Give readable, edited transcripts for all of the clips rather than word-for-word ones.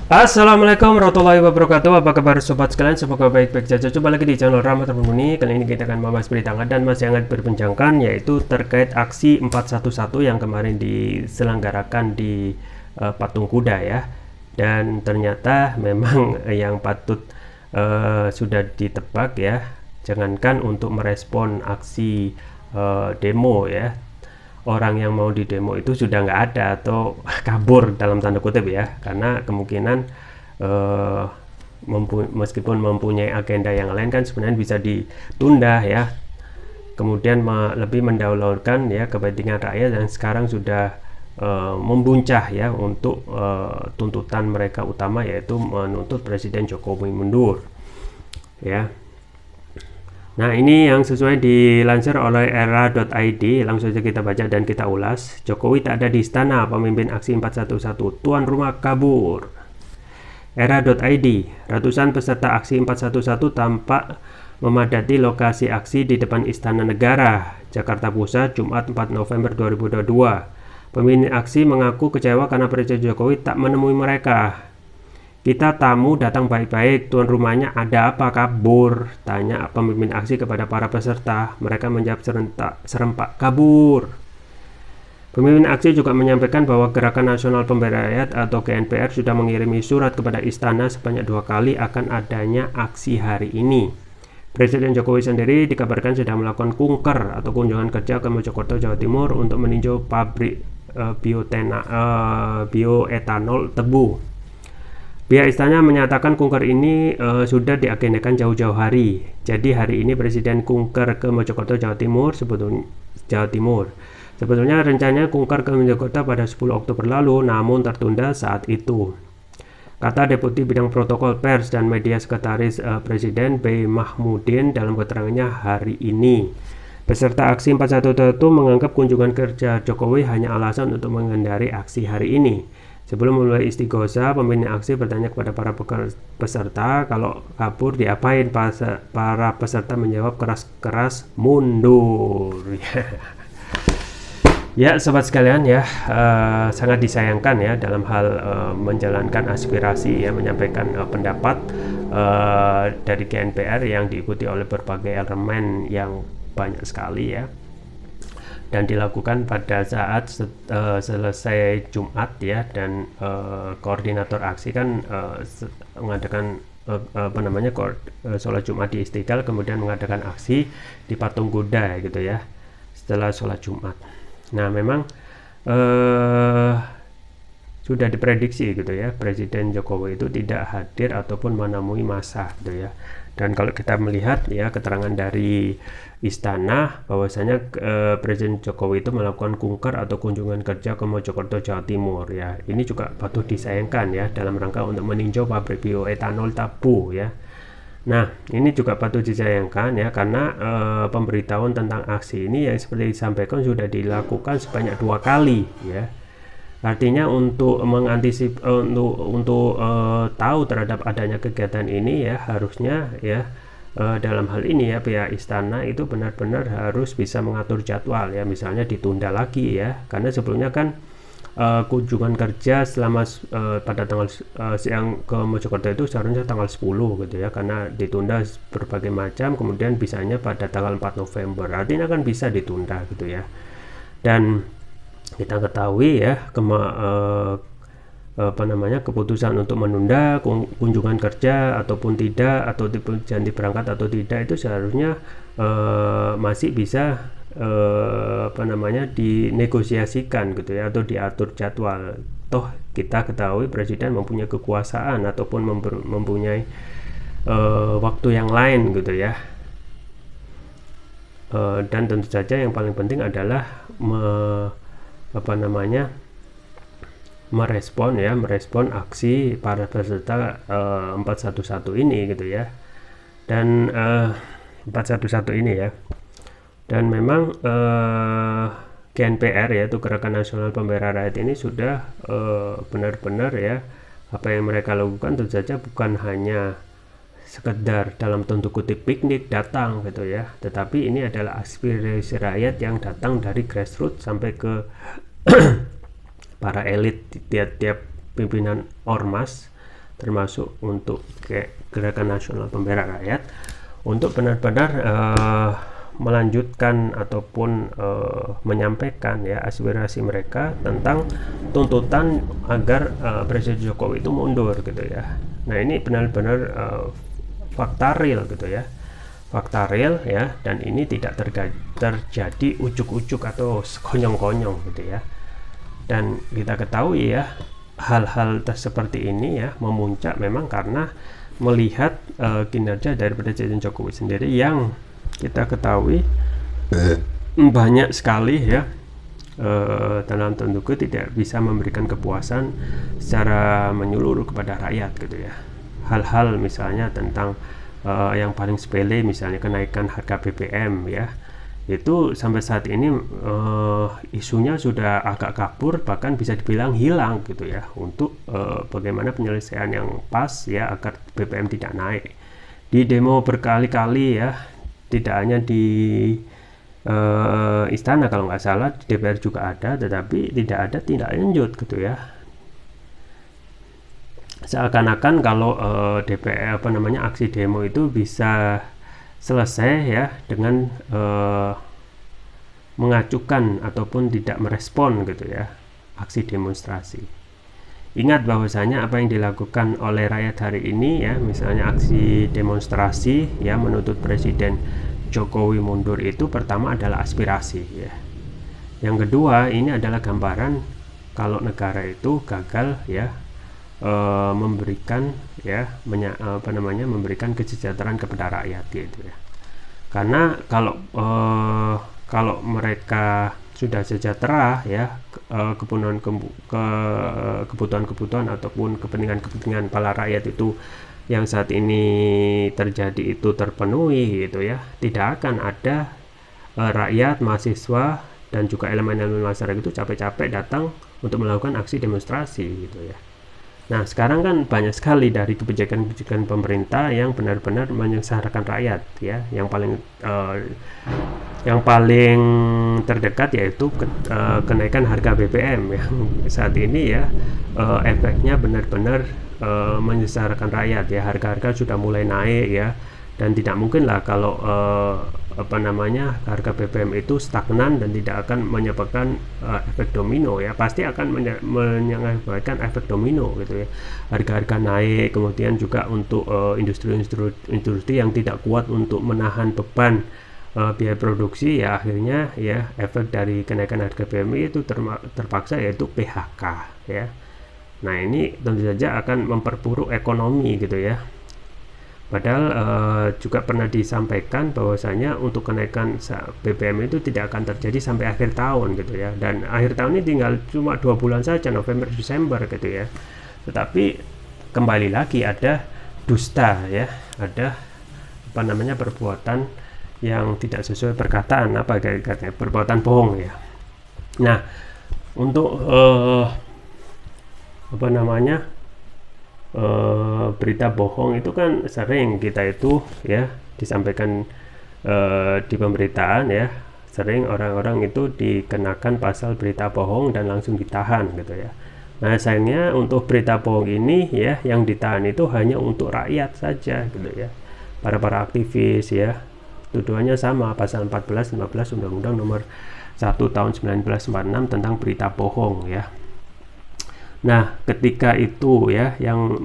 Assalamualaikum warahmatullahi wabarakatuh. Apa kabar sobat sekalian? Semoga baik-baik saja. Coba lagi di channel Rahmat Mumpuni. Kali ini kita akan membahas berita hangat dan masih hangat berbincangkan, yaitu terkait aksi 411 yang kemarin diselenggarakan di Patung Kuda ya. Dan ternyata memang yang patut sudah ditebak ya. Jangankan untuk merespon aksi demo ya, orang yang mau di demo itu sudah nggak ada atau kabur dalam tanda kutip ya, karena kemungkinan meskipun mempunyai agenda yang lain kan sebenarnya bisa ditunda ya, kemudian lebih mendahulukan ya kepentingan rakyat, dan sekarang sudah membuncah ya untuk tuntutan mereka utama, yaitu menuntut Presiden Jokowi mundur ya. Nah, ini yang sesuai dilansir oleh era.id, langsung saja kita baca dan kita ulas. Jokowi tak ada di istana, pemimpin aksi 411, tuan rumah kabur. Era.id, ratusan peserta aksi 411 tampak memadati lokasi aksi di depan Istana Negara, Jakarta Pusat, Jumat 4 November 2022. Pemimpin aksi mengaku kecewa karena Presiden Jokowi tak menemui mereka. Kita tamu datang baik-baik, tuan rumahnya ada apa kabur? Tanya pemimpin aksi kepada para peserta. Mereka menjawab serempak kabur. Pemimpin aksi juga menyampaikan bahwa Gerakan Nasional Pembela Rakyat atau GNPR sudah mengirimi surat kepada istana sebanyak 2 kali akan adanya aksi hari ini. Presiden Jokowi sendiri dikabarkan sedang melakukan kunker atau kunjungan kerja ke Mojokerto, Jawa Timur untuk meninjau pabrik bioetanol Tebu. Pihak istana menyatakan kunker ini sudah diagendakan jauh-jauh hari. Jadi hari ini Presiden kunker ke Mojokerto, Jawa Timur. Sebetulnya rencananya kunker ke Mojokerto pada 10 Oktober lalu, namun tertunda saat itu. Kata Deputi Bidang Protokol Pers dan Media Sekretaris Presiden B. Mahmudin dalam keterangannya hari ini. Peserta aksi 411 menganggap kunjungan kerja Jokowi hanya alasan untuk menghindari aksi hari ini. Sebelum mulai istighosa, pemimpin aksi bertanya kepada para peserta kalau kabur diapain. Para peserta menjawab keras-keras mundur. Ya, sobat sekalian ya, sangat disayangkan ya dalam hal menjalankan aspirasi ya, menyampaikan pendapat dari GNPR yang diikuti oleh berbagai elemen yang banyak sekali ya, dan dilakukan pada saat selesai Jumat ya, dan koordinator aksi kan mengadakan sholat Jumat di Istiqlal, kemudian mengadakan aksi di Patung Kuda gitu ya setelah sholat Jumat. Nah, memang sudah diprediksi gitu ya, Presiden Jokowi itu tidak hadir ataupun menemui massa gitu ya. Dan kalau kita melihat ya keterangan dari istana bahwasanya Presiden Jokowi itu melakukan kunker atau kunjungan kerja ke Mojokerto, Jawa Timur ya. Ini juga patut disayangkan ya dalam rangka untuk meninjau pabrik bioetanol Tebu ya. Nah, ini juga patut disayangkan ya, karena pemberitahuan tentang aksi ini yang seperti disampaikan sudah dilakukan sebanyak 2 kali ya. Artinya untuk mengantisipasi untuk tahu terhadap adanya kegiatan ini ya, harusnya ya dalam hal ini ya pihak istana itu benar-benar harus bisa mengatur jadwal ya, misalnya ditunda lagi ya, karena sebelumnya kan kunjungan kerja selama pada tanggal siang ke Mojokerto itu seharusnya tanggal 10 gitu ya, karena ditunda berbagai macam, kemudian bisanya pada tanggal 4 November, artinya kan bisa ditunda gitu ya. Dan kita ketahui ya keputusan untuk menunda kunjungan kerja ataupun tidak, atau janji berangkat atau tidak, itu seharusnya masih bisa dinegosiasikan gitu ya, atau diatur jadwal. Toh kita ketahui Presiden mempunyai kekuasaan ataupun mempunyai waktu yang lain gitu ya. Dan tentu saja yang paling penting adalah merespon aksi para peserta 411 ini gitu ya, dan 411 ini ya. Dan memang GNPR yaitu Gerakan Nasional Pembela Rakyat ini sudah benar-benar ya, apa yang mereka lakukan tentu saja bukan hanya sekedar dalam tanda kutip piknik datang gitu ya, tetapi ini adalah aspirasi rakyat yang datang dari grassroots sampai ke para elit di tiap-tiap pimpinan ormas termasuk untuk Gerakan Nasional Pembela Rakyat, untuk benar-benar melanjutkan ataupun menyampaikan ya aspirasi mereka tentang tuntutan agar Presiden Jokowi itu mundur gitu ya. Nah ini benar-benar fakta real gitu ya, fakta real ya, dan ini tidak terjadi ujuk-ujuk atau konyong-konyong gitu ya. Dan kita ketahui ya, hal-hal seperti ini ya memuncak memang karena melihat kinerja dari Presiden Jokowi sendiri yang kita ketahui banyak sekali ya dalam tanda kutip tidak bisa memberikan kepuasan secara menyeluruh kepada rakyat gitu ya. Hal-hal misalnya tentang yang paling sepele, misalnya kenaikan harga BBM ya, itu sampai saat ini isunya sudah agak kabur, bahkan bisa dibilang hilang gitu ya, untuk bagaimana penyelesaian yang pas ya agar BBM tidak naik. Di demo berkali-kali ya, tidak hanya di istana kalau nggak salah, di DPR juga ada, tetapi tidak ada tindak lanjut gitu ya. Seakan-akan kalau DPR aksi demo itu bisa selesai ya dengan mengacukan ataupun tidak merespon gitu ya aksi demonstrasi. Ingat bahwasanya apa yang dilakukan oleh rakyat hari ini ya, misalnya aksi demonstrasi ya menuntut Presiden Jokowi mundur, itu pertama adalah aspirasi ya. Yang kedua, ini adalah gambaran kalau negara itu gagal ya memberikan ya memberikan kesejahteraan kepada rakyat gitu ya. Karena kalau mereka sudah sejahtera ya, kebutuhan ataupun kepentingan para rakyat itu yang saat ini terjadi itu terpenuhi gitu ya, tidak akan ada rakyat, mahasiswa dan juga elemen-elemen masyarakat itu capek-capek datang untuk melakukan aksi demonstrasi gitu ya. Nah sekarang kan banyak sekali dari kebijakan-kebijakan pemerintah yang benar-benar menyengsarakan rakyat ya. Yang paling terdekat yaitu kenaikan harga BBM yang saat ini ya efeknya benar-benar menyengsarakan rakyat ya. Harga-harga sudah mulai naik ya, dan tidak mungkin lah kalau harga BBM itu stagnan dan tidak akan menyebabkan efek domino ya, pasti akan menyebabkan efek domino gitu ya. Harga-harga naik, kemudian juga untuk industri yang tidak kuat untuk menahan beban biaya produksi ya, akhirnya ya efek dari kenaikan harga BBM itu terpaksa yaitu PHK ya. Nah ini tentu saja akan memperburuk ekonomi gitu ya. Padahal juga pernah disampaikan bahwasanya untuk kenaikan BBM itu tidak akan terjadi sampai akhir tahun gitu ya, dan akhir tahun ini tinggal cuma 2 bulan saja, November Desember gitu ya. Tetapi kembali lagi ada dusta ya, ada perbuatan yang tidak sesuai perkataan, katanya perbuatan bohong ya. Nah untuk berita bohong itu kan sering kita itu ya disampaikan di pemberitaan ya, sering orang-orang itu dikenakan pasal berita bohong dan langsung ditahan gitu ya. Nah sayangnya untuk berita bohong ini ya, yang ditahan itu hanya untuk rakyat saja gitu ya, para aktivis ya. Tuduhannya sama, pasal 14-15 Undang-Undang Nomor 1 Tahun 1946 tentang berita bohong ya. Nah, ketika itu ya yang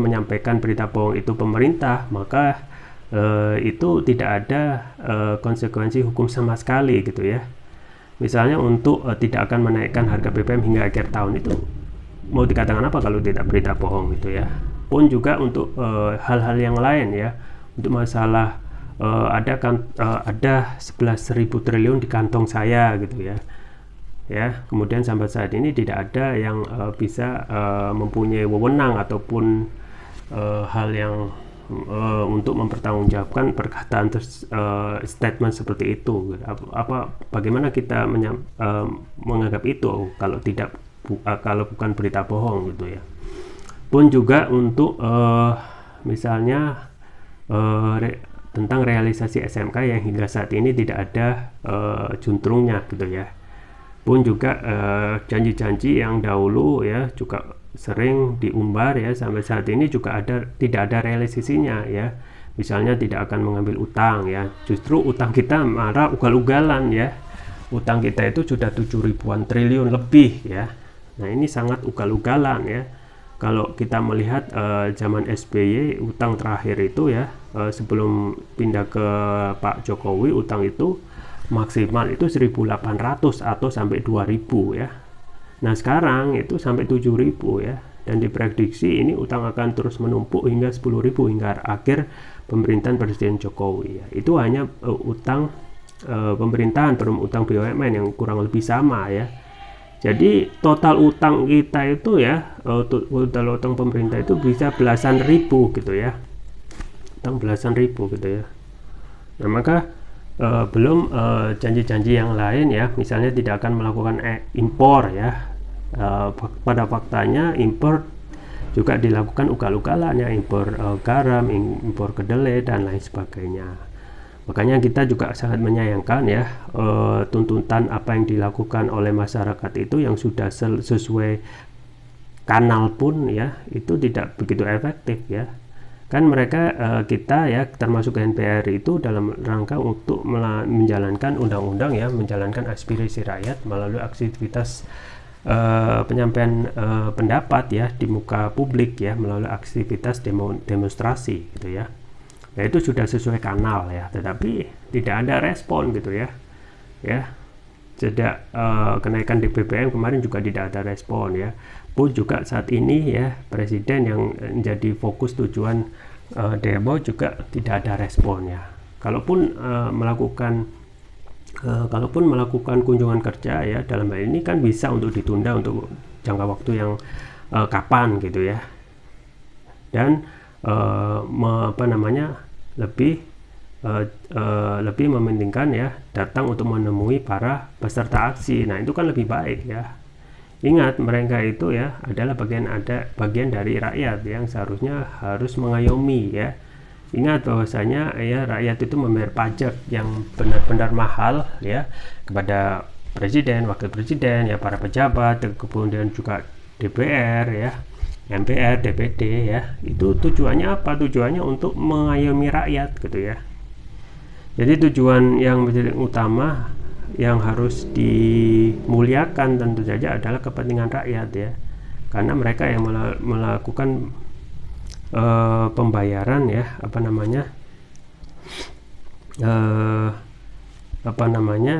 menyampaikan berita bohong itu pemerintah, maka itu tidak ada konsekuensi hukum sama sekali gitu ya. Misalnya untuk tidak akan menaikkan harga BBM hingga akhir tahun, itu mau dikatakan apa kalau tidak berita bohong gitu ya. Pun juga untuk hal-hal yang lain ya, untuk masalah ada 11.000 triliun di kantong saya gitu ya. Ya, kemudian sampai saat ini tidak ada yang bisa mempunyai wewenang ataupun hal yang untuk mempertanggungjawabkan perkataan statement seperti itu. Bagaimana kita menganggap itu kalau bukan berita bohong gitu ya. Pun juga untuk misalnya tentang realisasi SMK yang hingga saat ini tidak ada juntrungnya gitu ya. Pun juga janji-janji yang dahulu ya juga sering diumbar ya, sampai saat ini juga tidak ada realisasinya ya. Misalnya tidak akan mengambil utang ya, justru utang kita malah ugal-ugalan ya. Utang kita itu sudah 7 ribuan triliun lebih ya. Nah ini sangat ugal-ugalan ya. Kalau kita melihat zaman SBY, utang terakhir itu ya, sebelum pindah ke Pak Jokowi, utang itu maksimal itu 1.800 atau sampai 2.000 ya. Nah sekarang itu sampai 7.000 ya, dan diprediksi ini utang akan terus menumpuk hingga 10.000 hingga akhir pemerintahan Presiden Jokowi ya. Itu hanya utang pemerintahan, belum utang BUMN yang kurang lebih sama ya. Jadi total utang kita itu ya, total utang pemerintah itu bisa belasan ribu gitu ya, utang belasan ribu gitu ya. Nah maka belum janji-janji yang lain ya, misalnya tidak akan melakukan impor ya. Pada faktanya impor juga dilakukan ugal-ugalan ya, impor garam, impor kedelai dan lain sebagainya. Makanya kita juga sangat menyayangkan ya, tuntutan apa yang dilakukan oleh masyarakat itu yang sudah sesuai kanal pun ya, itu tidak begitu efektif ya. Kan mereka kita ya, termasuk NPR itu dalam rangka untuk menjalankan undang-undang ya, menjalankan aspirasi rakyat melalui aktivitas penyampaian pendapat ya di muka publik ya, melalui aktivitas demonstrasi gitu ya. Nah itu sudah sesuai kanal ya, tetapi tidak ada respon gitu ya. Ya, sejak kenaikan di BBM kemarin juga tidak ada respon ya. Pun juga saat ini ya, presiden yang menjadi fokus tujuan demo juga tidak ada respon ya. Kalaupun melakukan kunjungan kerja ya, dalam hal ini kan bisa untuk ditunda untuk jangka waktu yang kapan gitu ya. Dan lebih mementingkan ya datang untuk menemui para peserta aksi. Nah itu kan lebih baik ya. Ingat, mereka itu ya adalah bagian dari rakyat yang seharusnya harus mengayomi ya. Ingat bahwasanya ya rakyat itu membayar pajak yang benar-benar mahal ya kepada presiden, wakil presiden ya, para pejabat, kemudian juga DPR ya, MPR, DPD ya. Itu tujuannya apa? Tujuannya untuk mengayomi rakyat gitu ya. Jadi tujuan yang menjadi utama yang harus dimuliakan tentu saja adalah kepentingan rakyat ya, karena mereka yang melakukan pembayaran ya,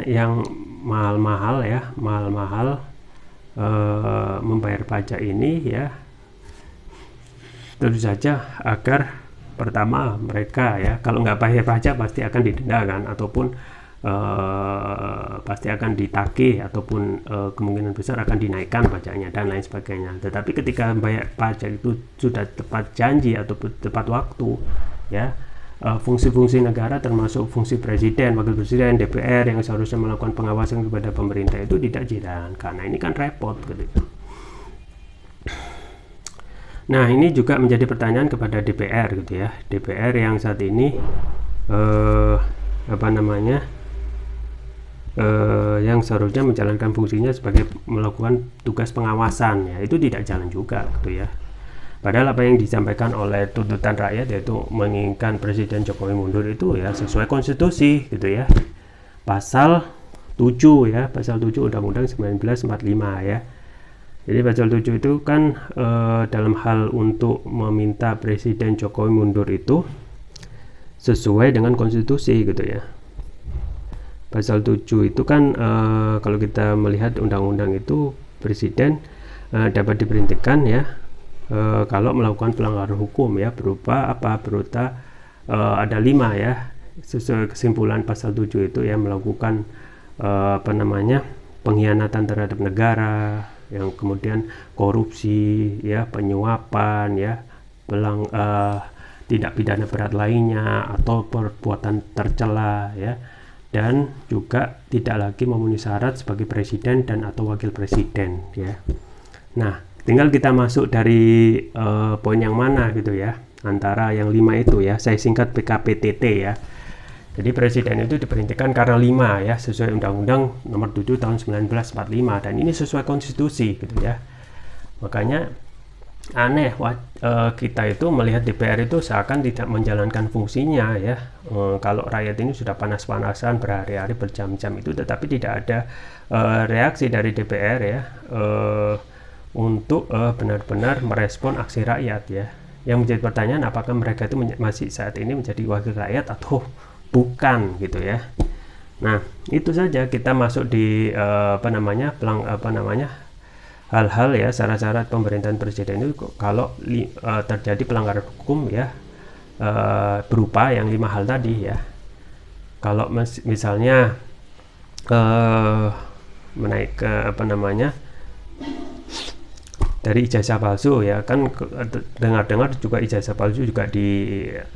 yang mahal-mahal ya, membayar pajak ini ya, tentu saja agar pertama mereka ya, kalau nggak bayar pajak pasti akan didenda kan, ataupun pasti akan ditagih, ataupun kemungkinan besar akan dinaikkan pajaknya dan lain sebagainya. Tetapi ketika bayar pajak itu sudah tepat janji atau tepat waktu ya, fungsi-fungsi negara termasuk fungsi presiden, wakil presiden, DPR yang seharusnya melakukan pengawasan kepada pemerintah itu tidak dijalankan. Nah ini kan repot gitu. Nah ini juga menjadi pertanyaan kepada DPR gitu ya, DPR yang saat ini yang seharusnya menjalankan fungsinya sebagai melakukan tugas pengawasan ya, itu tidak jalan juga gitu ya. Padahal apa yang disampaikan oleh tuntutan rakyat yaitu menginginkan Presiden Jokowi mundur itu ya sesuai konstitusi gitu ya, pasal 7 ya, pasal 7 Undang-Undang 1945 ya. Jadi pasal 7 itu kan dalam hal untuk meminta Presiden Jokowi mundur itu sesuai dengan konstitusi gitu ya. Pasal 7 itu kan kalau kita melihat undang-undang itu, presiden dapat diberhentikan ya kalau melakukan pelanggaran hukum ya, berupa ada 5 ya, sesuai kesimpulan pasal 7 itu ya, melakukan pengkhianatan terhadap negara, yang kemudian korupsi ya, penyuapan ya, tindak pidana berat lainnya atau perbuatan tercela ya, dan juga tidak lagi memenuhi syarat sebagai presiden dan atau wakil presiden ya. Nah tinggal kita masuk dari poin yang mana gitu ya, antara yang 5 itu ya, saya singkat PKPTT ya. Jadi presiden itu diberhentikan karena 5 ya, sesuai Undang-Undang Nomor 7 Tahun 1945, dan ini sesuai konstitusi gitu ya. Makanya aneh kita itu melihat DPR itu seakan tidak menjalankan fungsinya ya. Kalau rakyat ini sudah panas-panasan berhari-hari berjam-jam itu, tetapi tidak ada reaksi dari DPR ya untuk benar-benar merespon aksi rakyat ya. Yang menjadi pertanyaan, apakah mereka itu masih saat ini menjadi wakil rakyat atau bukan gitu ya. Nah, itu saja kita masuk di hal-hal ya, syarat-syarat pemerintahan presiden itu kalau terjadi pelanggaran hukum ya, berupa yang 5 hal tadi ya. Kalau misalnya menaik ke dari ijazah palsu ya, kan dengar-dengar juga ijazah palsu juga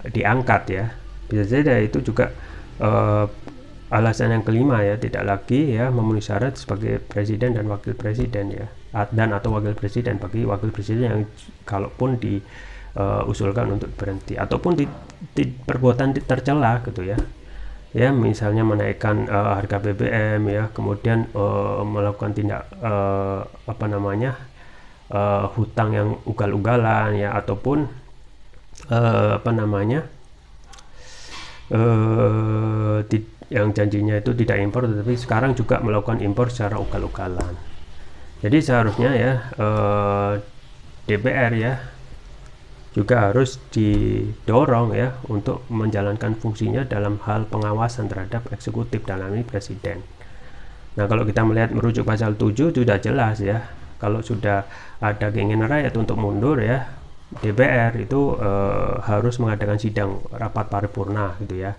diangkat ya. Bisa saja itu juga alasan yang kelima ya, tidak lagi ya memenuhi syarat sebagai presiden dan wakil presiden ya, dan atau wakil presiden bagi wakil presiden yang kalaupun diusulkan untuk berhenti ataupun di perbuatan tercela gitu ya. Ya, misalnya menaikkan harga BBM ya, kemudian melakukan tindak hutang yang ugal-ugalan ya, ataupun yang janjinya itu tidak impor tetapi sekarang juga melakukan impor secara ugal-ugalan. Jadi seharusnya ya DPR ya juga harus didorong ya untuk menjalankan fungsinya dalam hal pengawasan terhadap eksekutif, dalam ini presiden. Nah, kalau kita melihat merujuk pasal 7 sudah jelas ya, kalau sudah ada keinginan rakyat untuk mundur ya, DPR itu harus mengadakan sidang rapat paripurna gitu ya.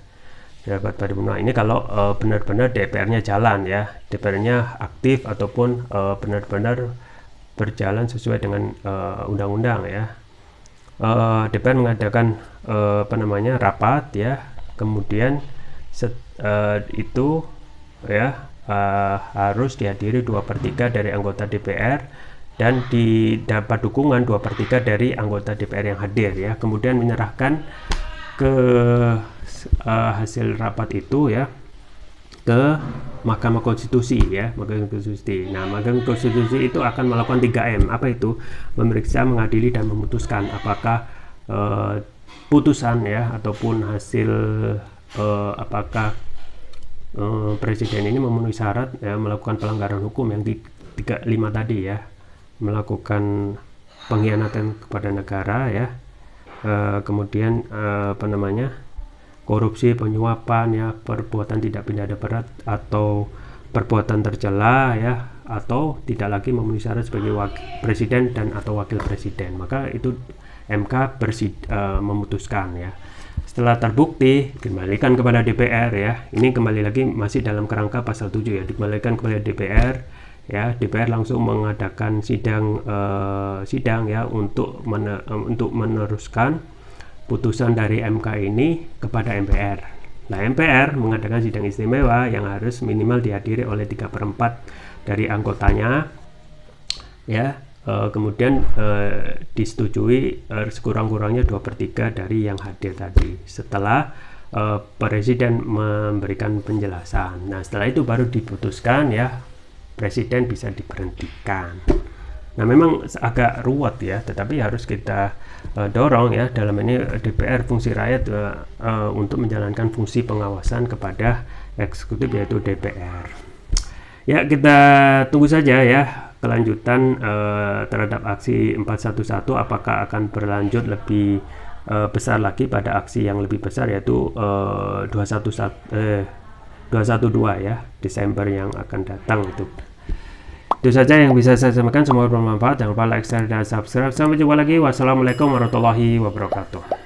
Rapat paripurna ini kalau benar-benar DPR-nya jalan ya, DPR-nya aktif ataupun benar-benar berjalan sesuai dengan undang-undang ya. DPR mengadakan rapat ya, kemudian itu ya harus dihadiri 2/3 dari anggota DPR dan didapat dukungan 2/3 dari anggota DPR yang hadir ya, kemudian menyerahkan ke hasil rapat itu ya ke Mahkamah Konstitusi ya, Mahkamah Konstitusi. Nah, Mahkamah Konstitusi itu akan melakukan 3M. Apa itu? Memeriksa, mengadili, dan memutuskan apakah putusan ya ataupun hasil apakah presiden ini memenuhi syarat ya, melakukan pelanggaran hukum yang di 5 tadi ya, melakukan pengkhianatan kepada negara ya, kemudian korupsi, penyuapan ya, perbuatan tidak pidana berat atau perbuatan tercela ya, atau tidak lagi memenuhi syarat sebagai presiden dan atau wakil presiden. Maka itu MK memutuskan ya. Setelah terbukti, dikembalikan kepada DPR ya. Ini kembali lagi masih dalam kerangka pasal 7 ya, dikembalikan kepada DPR ya. DPR langsung mengadakan sidang ya untuk meneruskan putusan dari MK ini kepada MPR. Nah, MPR mengadakan sidang istimewa yang harus minimal dihadiri oleh 3/4 dari anggotanya ya, kemudian disetujui sekurang-kurangnya 2/3 dari yang hadir tadi setelah presiden memberikan penjelasan. Nah, setelah itu baru diputuskan ya, presiden bisa diberhentikan. Nah, memang agak ruwet ya, tetapi harus kita dorong ya, dalam ini DPR fungsi rakyat untuk menjalankan fungsi pengawasan kepada eksekutif yaitu DPR. Ya, kita tunggu saja ya kelanjutan terhadap aksi 411, apakah akan berlanjut lebih besar lagi pada aksi yang lebih besar yaitu 212 ya, Desember yang akan datang itu. Itu saja yang bisa saya sampaikan, semoga bermanfaat. Jangan lupa like, share, dan subscribe. Sampai jumpa lagi. Wassalamualaikum warahmatullahi wabarakatuh.